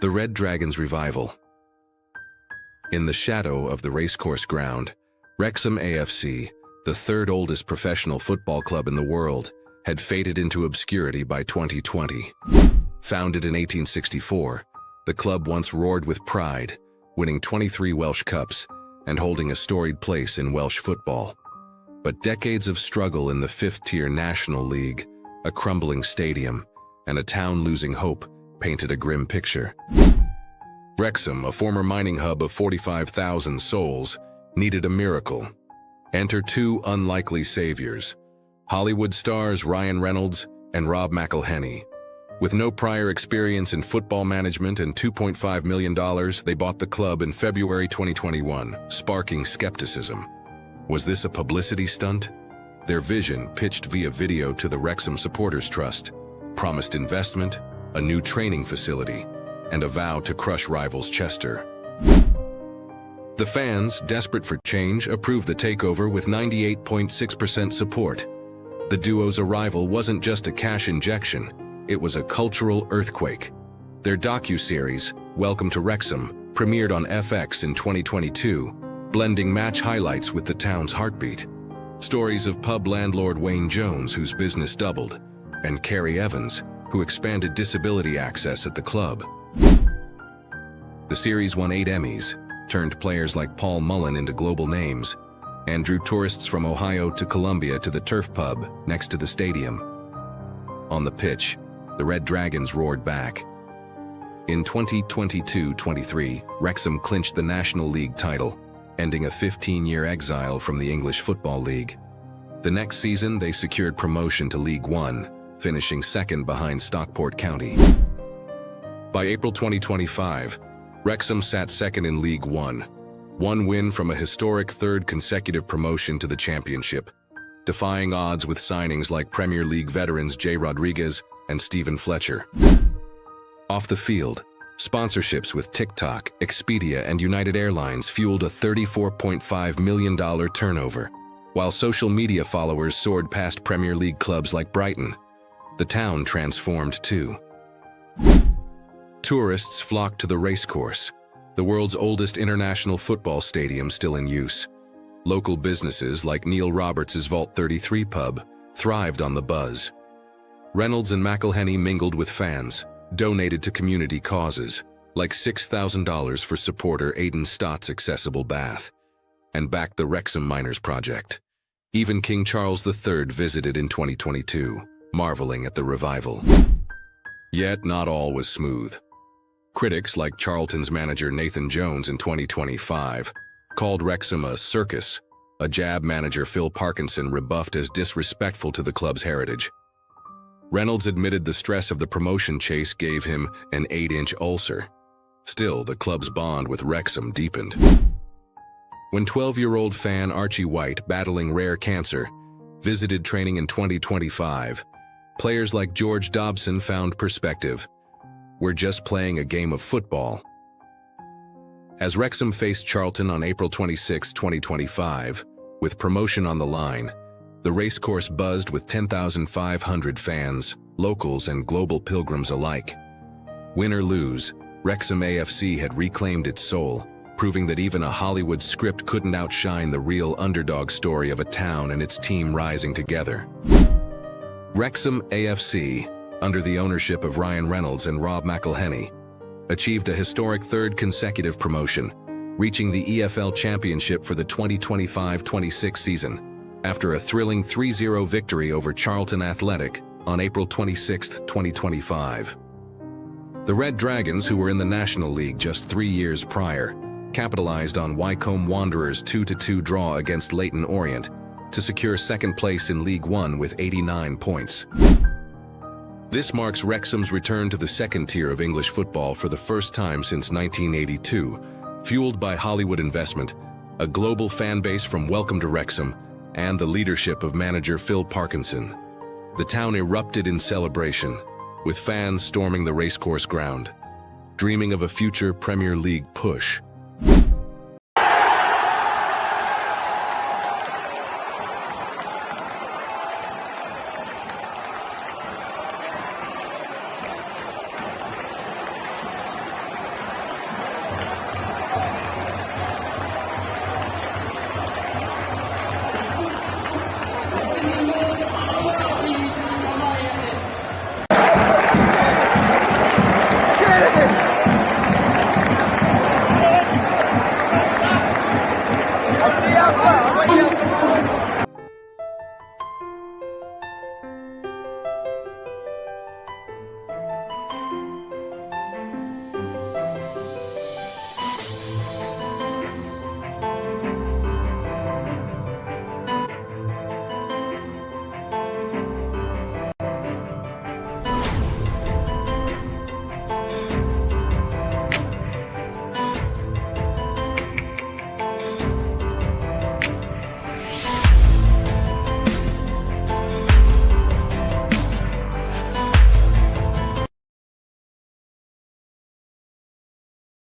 The Red Dragons revival. In the shadow of the racecourse ground, Wrexham AFC, the third oldest professional football club in the world, had faded into obscurity by 2020. Founded in 1864, the club once roared with pride, winning 23 Welsh Cups and holding a storied place in Welsh football. But decades of struggle in the fifth-tier National League, a crumbling stadium, and a town losing hope painted a grim picture. Wrexham, a former mining hub of 45,000 souls, needed a miracle. Enter two unlikely saviors, Hollywood stars Reynolds and Rob McElhenney. With no prior experience in football management and $2.5 million, they bought the club in February 2021, sparking skepticism. Was this a publicity stunt? Their vision, pitched via video to the Wrexham Supporters Trust, promised investment, a new training facility, and a vow to crush rivals Chester. The fans, desperate for change, approved the takeover with 98.6% support. The duo's arrival wasn't just a cash injection, it was a cultural earthquake. Their docuseries, Welcome to Wrexham, premiered on FX in 2022, blending match highlights with the town's heartbeat. Stories of pub landlord Wayne Jones, whose business doubled, and Kerry Evans, who expanded disability access at the club. The series won 8 Emmys, turned players like Paul Mullen into global names, and drew tourists from Ohio to Columbia to the Turf Pub next to the stadium. On the pitch, the Red Dragons roared back. In 2022-23, Wrexham clinched the National League title, ending a 15-year exile from the English Football League. The next season, they secured promotion to League One, finishing second behind Stockport County. By April 2025, Wrexham sat second in League One, one win from a historic third consecutive promotion to the Championship, defying odds with signings like Premier League veterans Jay Rodriguez and Stephen Fletcher. Off the field, sponsorships with TikTok, Expedia, and United Airlines fueled a $34.5 million turnover, while social media followers soared past Premier League clubs like Brighton. The town transformed too. Tourists flocked to the racecourse, the world's oldest international football stadium still in use. Local businesses like Neil Roberts' Vault 33 pub thrived on the buzz. Reynolds and McElhenney mingled with fans, donated to community causes, like $6,000 for supporter Aidan Stott's accessible bath, and backed the Wrexham Miners Project. Even King Charles III visited in 2022, marveling at the revival. Yet not all was smooth. Critics like Charlton's manager Nathan Jones in 2025 called Wrexham a circus, a jab manager Phil Parkinson rebuffed as disrespectful to the club's heritage. Reynolds admitted the stress of the promotion chase gave him an 8-inch ulcer. Still, the club's bond with Wrexham deepened. When 12-year-old fan Archie White, battling rare cancer, visited training in 2025, players like George Dobson found perspective. We're just playing a game of football. As Wrexham faced Charlton on April 26, 2025, with promotion on the line, the racecourse buzzed with 10,500 fans, locals and global pilgrims alike. Win or lose, Wrexham AFC had reclaimed its soul, proving that even a Hollywood script couldn't outshine the real underdog story of a town and its team rising together. Wrexham AFC, under the ownership of Reynolds and Rob McElhenney, achieved a historic third consecutive promotion, reaching the EFL Championship for the 2025-26 season, after a thrilling 3-0 victory over Charlton Athletic on April 26, 2025. The Red Dragons, who were in the National League just 3 years prior, capitalized on Wycombe Wanderers' 2-2 draw against Leyton Orient to secure second place in League One with 89 points. This marks Wrexham's return to the second tier of English football for the first time since 1982, fueled by Hollywood investment, a global fan base from Welcome to Wrexham, and the leadership of manager Phil Parkinson. The town erupted in celebration, with fans storming the racecourse ground, dreaming of a future Premier League push.